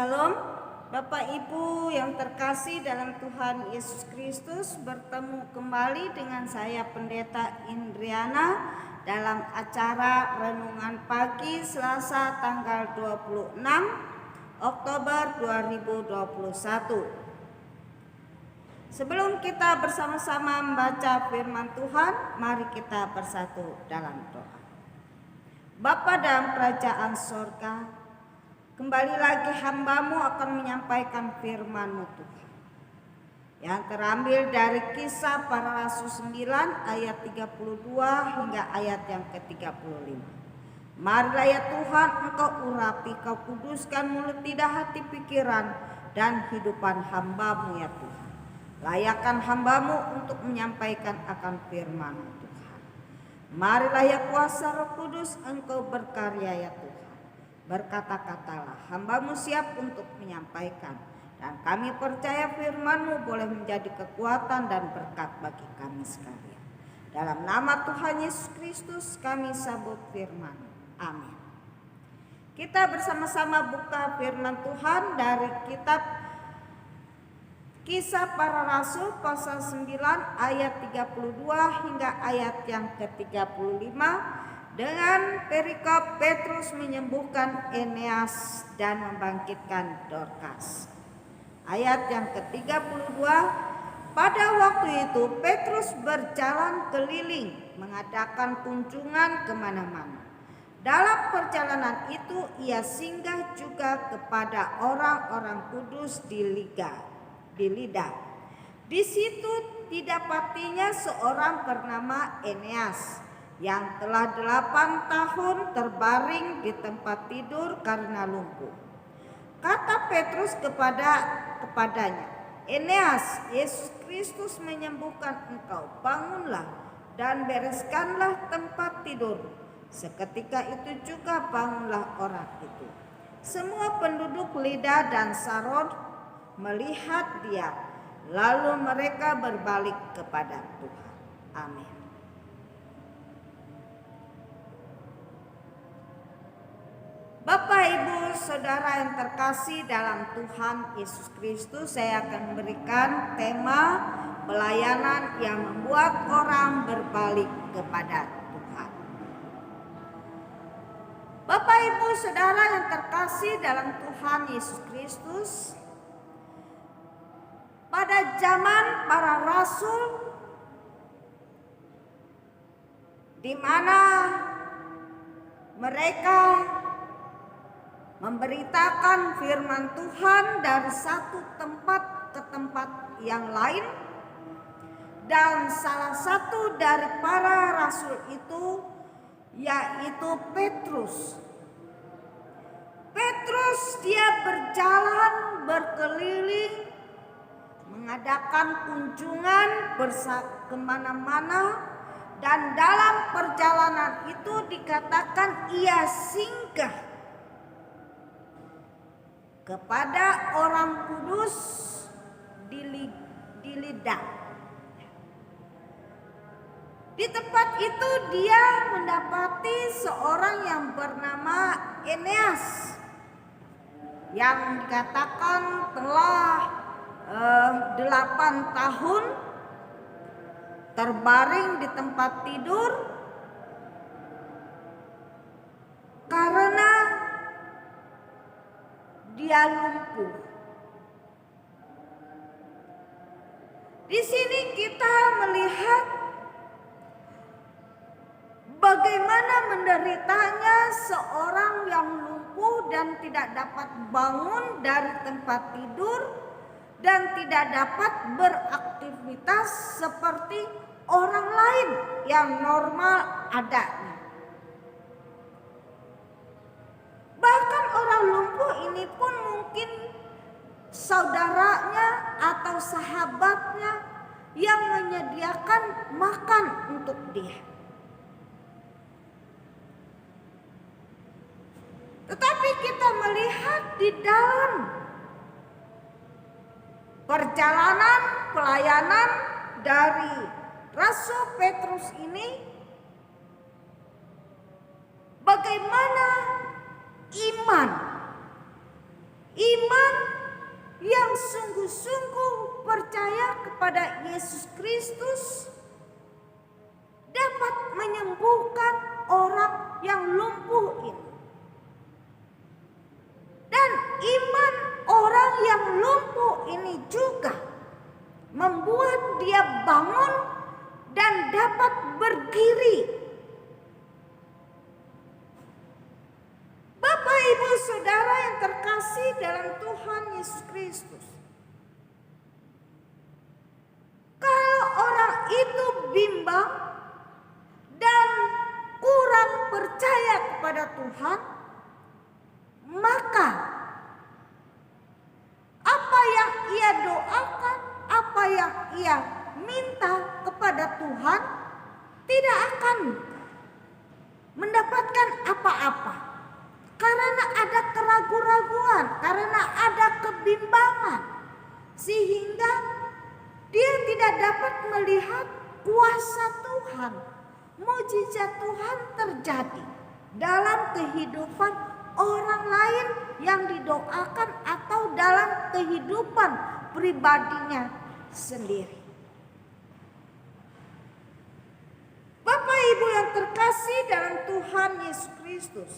Salam, Bapak Ibu yang terkasih dalam Tuhan Yesus Kristus, bertemu kembali dengan saya Pendeta Indriana dalam acara Renungan Pagi Selasa tanggal 26 Oktober 2021. Sebelum kita bersama-sama membaca firman Tuhan, mari kita bersatu dalam doa. Bapa dalam kerajaan sorga, kembali lagi hamba-Mu akan menyampaikan firman-Mu Tuhan, yang terambil dari Kisah Para Rasul 9 ayat 32 hingga ayat yang ke-35. Marilah ya Tuhan, Engkau urapi, Kau kuduskan mulut, lidah, hati, pikiran, dan hidupan hamba-Mu ya Tuhan. Layakkan hamba-Mu untuk menyampaikan akan firman-Mu Tuhan. Marilah ya kuasa Roh Kudus, Engkau berkarya ya Tuhan. Berkata-katalah, hamba-Mu siap untuk menyampaikan, dan kami percaya firman-Mu boleh menjadi kekuatan dan berkat bagi kami sekalian. Dalam nama Tuhan Yesus Kristus kami sambut firman. Amin. Kita bersama-sama buka firman Tuhan dari kitab Kisah Para Rasul pasal 9 ayat 32 hingga ayat yang ke-35 dengan perikop Petrus menyembuhkan Eneas dan membangkitkan Dorcas. Ayat yang ke-32, pada waktu itu Petrus berjalan keliling mengadakan kunjungan kemana-mana. Dalam perjalanan itu ia singgah juga kepada orang-orang kudus di Lida. Di situ didapatinya seorang bernama Eneas yang telah 8 tahun terbaring di tempat tidur karena lumpuh. Kata Petrus kepadanya, Eneas, Yesus Kristus menyembuhkan engkau, bangunlah dan bereskanlah tempat tidur. Seketika itu juga bangunlah orang itu. Semua penduduk Lida dan Saron melihat dia, lalu mereka berbalik kepada Tuhan. Amin. Bapak, Ibu, Saudara yang terkasih dalam Tuhan Yesus Kristus, saya akan memberikan tema pelayanan yang membuat orang berbalik kepada Tuhan. Bapak, Ibu, Saudara yang terkasih dalam Tuhan Yesus Kristus, pada zaman para rasul, di mana mereka memberitakan firman Tuhan dari satu tempat ke tempat yang lain, dan salah satu dari para rasul itu yaitu Petrus. Petrus dia berjalan berkeliling mengadakan kunjungan kemana-mana, dan dalam perjalanan itu dikatakan ia singgah kepada orang kudus di Lida. Di tempat itu dia mendapati seorang yang bernama Eneas, yang dikatakan telah 8 tahun terbaring di tempat tidur karena dia lumpuh. Di sini kita melihat bagaimana menderitanya seorang yang lumpuh dan tidak dapat bangun dari tempat tidur dan tidak dapat beraktivitas seperti orang lain yang normal adanya. Bahkan orang lumpuh ini pun mungkin saudaranya atau sahabatnya yang menyediakan makan untuk dia. Tetapi kita melihat di dalam perjalanan pelayanan dari Rasul Petrus ini, bagaimana iman sungguh-sungguh percaya kepada Yesus Kristus dapat menyembuhkan orang yang lumpuh ini. Dan iman orang yang lumpuh ini juga membuat dia bangun dan dapat berdiri. Bapak, Ibu, Saudara yang terkasih dalam Tuhan Yesus Kristus, kalau orang itu bimbang dan kurang percaya kepada Tuhan, maka apa yang ia doakan, apa yang ia minta kepada Tuhan tidak akan mendapatkan apa-apa. Karena ada keraguan-raguan, karena ada kebimbangan, sehingga dia tidak dapat melihat kuasa Tuhan, mujizat Tuhan terjadi dalam kehidupan orang lain yang didoakan atau dalam kehidupan pribadinya sendiri. Bapak Ibu yang terkasih dalam Tuhan Yesus Kristus,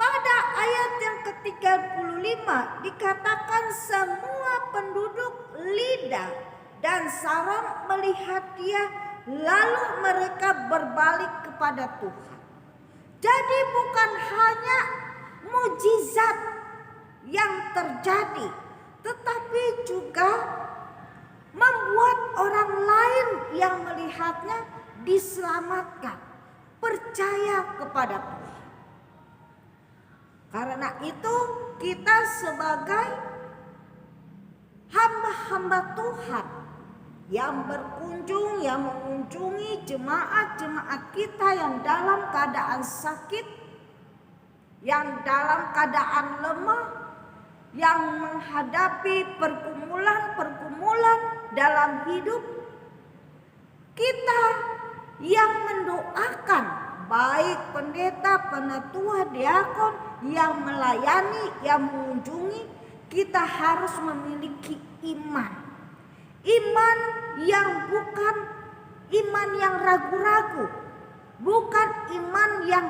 pada ayat yang ke-35 dikatakan semua penduduk Lida dan Saron melihat dia, lalu mereka berbalik kepada Tuhan. Jadi bukan hanya mujizat yang terjadi, tetapi juga membuat orang lain yang melihatnya diselamatkan, percaya kepada Tuhan. Karena itu kita sebagai hamba-hamba Tuhan yang berkunjung, yang mengunjungi jemaat-jemaat kita yang dalam keadaan sakit, yang dalam keadaan lemah, yang menghadapi pergumulan-pergumulan dalam hidup, kita yang mendoakan, baik pendeta, penatua, diakon yang melayani, yang mengunjungi, kita harus memiliki iman. Iman yang bukan iman yang ragu-ragu, bukan iman yang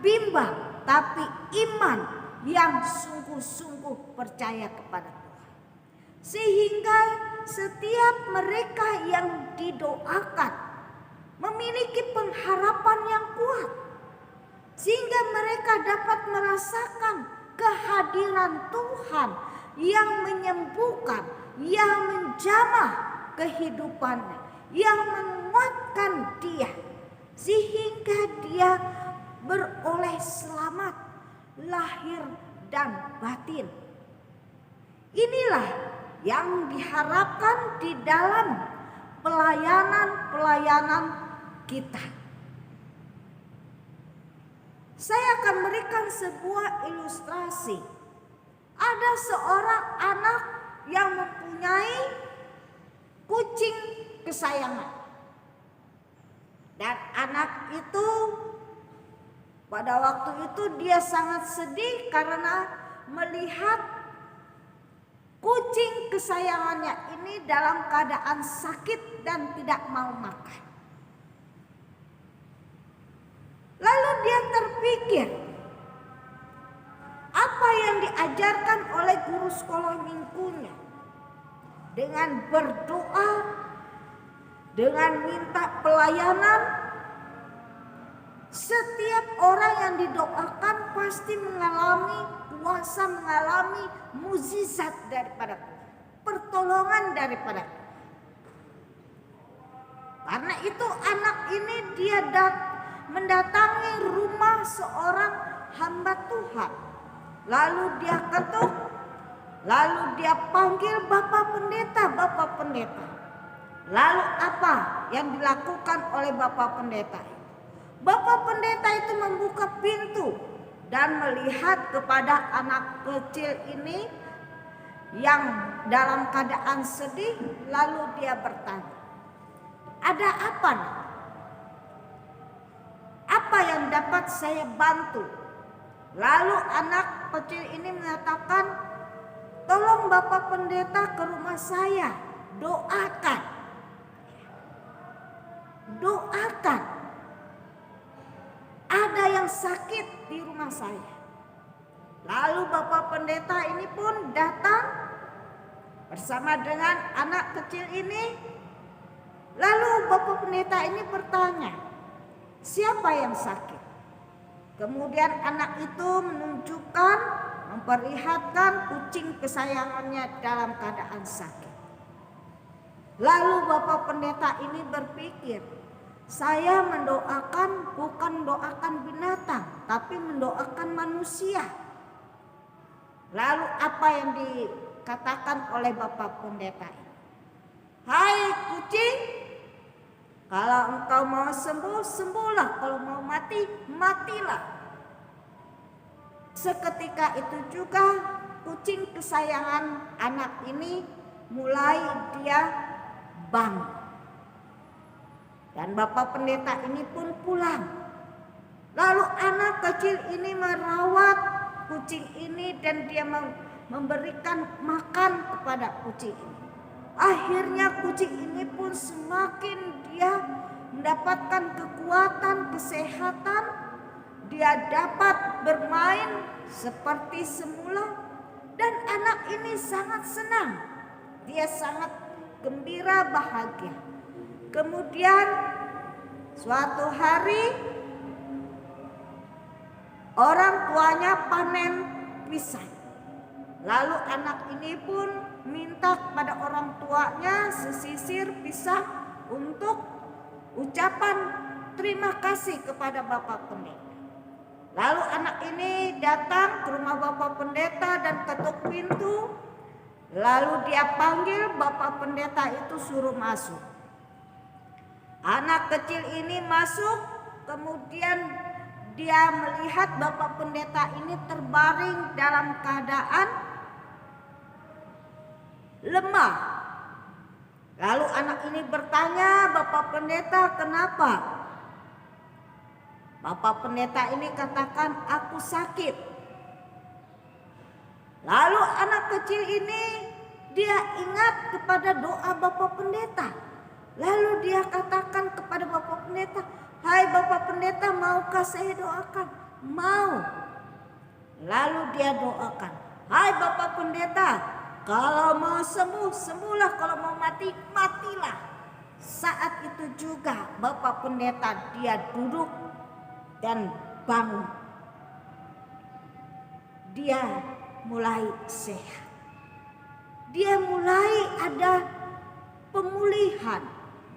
bimbang, tapi iman yang sungguh-sungguh percaya kepada Tuhan. Sehingga setiap mereka yang didoakan memiliki pengharapan yang kuat, sehingga mereka dapat merasakan kehadiran Tuhan yang menyembuhkan, yang menjamah kehidupannya, yang menguatkan dia, sehingga dia beroleh selamat lahir dan batin. Inilah yang diharapkan di dalam pelayanan-pelayanan kita. Saya akan memberikan sebuah ilustrasi. Ada seorang anak yang mempunyai kucing kesayangan. Dan anak itu pada waktu itu dia sangat sedih karena melihat kucing kesayangannya ini dalam keadaan sakit dan tidak mau makan. Lalu dia terpikir, apa yang diajarkan oleh guru sekolah minggunya, dengan berdoa, dengan minta pelayanan. Setiap orang yang didoakan pasti mengalami kuasa, mengalami mukjizat daripada Tuhan, pertolongan daripada Tuhan. Karena itu anak ini dia mendatangi rumah seorang hamba Tuhan. Lalu dia ketuk, lalu dia panggil Bapak Pendeta, Bapak Pendeta. Lalu apa yang dilakukan oleh Bapak Pendeta? Bapak Pendeta itu membuka pintu dan melihat kepada anak kecil ini yang dalam keadaan sedih. Lalu dia bertanya, ada apa nih? Apa yang dapat saya bantu? Lalu anak kecil ini mengatakan, tolong Bapak Pendeta ke rumah saya, doakan. Doakan. Ada yang sakit di rumah saya. Lalu Bapak Pendeta ini pun datang bersama dengan anak kecil ini. Lalu Bapak Pendeta ini bertanya, siapa yang sakit? Kemudian anak itu menunjukkan, memperlihatkan kucing kesayangannya dalam keadaan sakit. Lalu Bapak Pendeta ini berpikir, saya mendoakan bukan doakan binatang, tapi mendoakan manusia. Lalu apa yang dikatakan oleh Bapak Pendeta ini? Hai kucing, kalau engkau mau sembuh, sembuhlah. Kalau mau mati, matilah. Seketika itu juga kucing kesayangan anak ini mulai dia bangun. Dan Bapak Pendeta ini pun pulang. Lalu anak kecil ini merawat kucing ini dan dia memberikan makan kepada kucing ini. Akhirnya kucing ini pun semakin dia mendapatkan kekuatan, kesehatan. Dia dapat bermain seperti semula dan anak ini sangat senang. Dia sangat gembira, bahagia. Kemudian suatu hari orang tuanya panen pisang. Lalu anak ini pun minta kepada orang tuanya sesisir pisang untuk ucapan terima kasih kepada Bapak Pendeta. Lalu anak ini datang ke rumah Bapak Pendeta dan ketuk pintu. Lalu dia panggil Bapak Pendeta itu suruh masuk. Anak kecil ini masuk, kemudian dia melihat Bapak Pendeta ini terbaring dalam keadaan lemah. Lalu anak ini bertanya, Bapak Pendeta kenapa? Bapak Pendeta ini katakan, aku sakit. Lalu anak kecil ini dia ingat kepada doa Bapak Pendeta. Lalu dia katakan kepada Bapak Pendeta, hai Bapak Pendeta, maukah saya doakan? Mau. Lalu dia doakan, hai Bapak Pendeta, kalau mau sembuh, sembuhlah. Kalau mau mati, matilah. Saat itu juga Bapak Pendeta dia duduk dan bangun. Dia mulai sehat. Dia mulai ada pemulihan.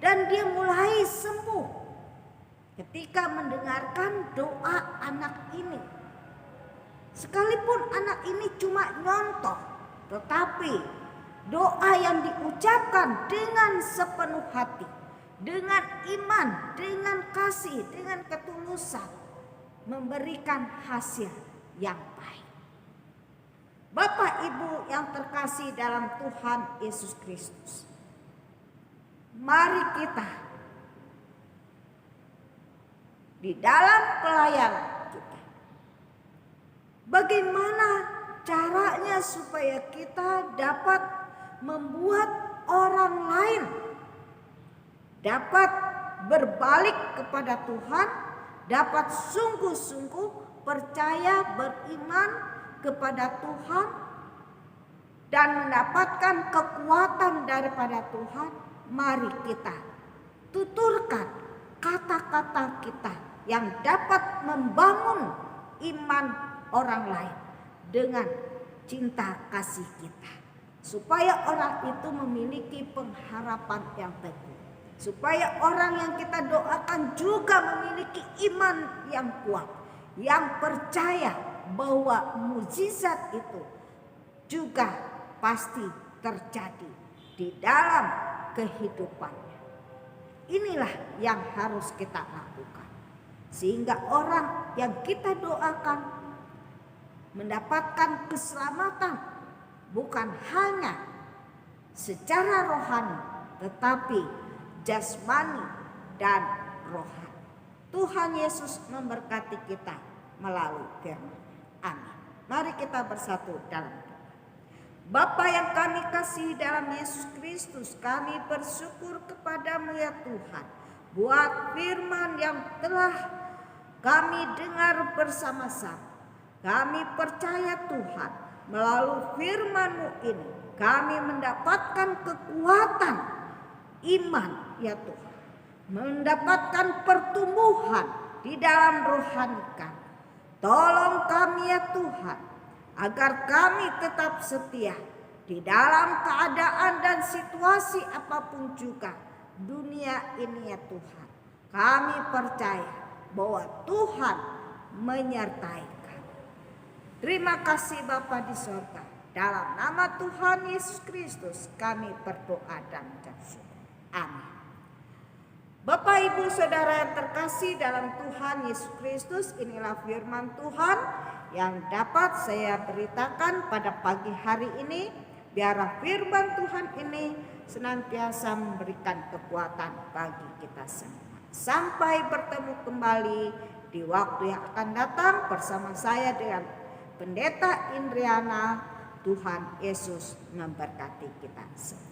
Dan dia mulai sembuh ketika mendengarkan doa anak ini. Sekalipun anak ini cuma nyontoh, tetapi doa yang diucapkan dengan sepenuh hati, dengan iman, dengan kasih, dengan ketulusan, memberikan hasil yang baik. Bapak Ibu yang terkasih dalam Tuhan Yesus Kristus, mari kita di dalam pelayanan kita, bagaimana caranya supaya kita dapat membuat orang lain dapat berbalik kepada Tuhan, dapat sungguh-sungguh percaya, beriman kepada Tuhan, dan mendapatkan kekuatan daripada Tuhan. Mari kita tuturkan kata-kata kita yang dapat membangun iman orang lain dengan cinta kasih kita, supaya orang itu memiliki pengharapan yang teguh, supaya orang yang kita doakan juga memiliki iman yang kuat, yang percaya bahwa mukjizat itu juga pasti terjadi di dalam kehidupannya. Inilah yang harus kita lakukan, sehingga orang yang kita doakan mendapatkan keselamatan, bukan hanya secara rohani, tetapi jasmani dan rohani. Tuhan Yesus memberkati kita melalui firman. Amin. Mari kita bersatu dalam doa. Bapa yang kami kasih dalam Yesus Kristus, kami bersyukur kepadamu ya Tuhan, buat firman yang telah kami dengar bersama-sama. Kami percaya Tuhan, melalui firman-Mu ini kami mendapatkan kekuatan iman ya Tuhan, mendapatkan pertumbuhan di dalam rohani kami. Tolong kami ya Tuhan, agar kami tetap setia di dalam keadaan dan situasi apapun juga dunia ini ya Tuhan. Kami percaya bahwa Tuhan menyertai kami. Terima kasih Bapa di sorga. Dalam nama Tuhan Yesus Kristus kami berdoa dan mengucap syukur. Amin. Bapak Ibu Saudara yang terkasih dalam Tuhan Yesus Kristus, inilah firman Tuhan yang dapat saya beritakan pada pagi hari ini. Biarlah firman Tuhan ini senantiasa memberikan kekuatan bagi kita semua. Sampai bertemu kembali di waktu yang akan datang bersama saya dengan Pendeta Indriana. Tuhan Yesus memberkati kita semua.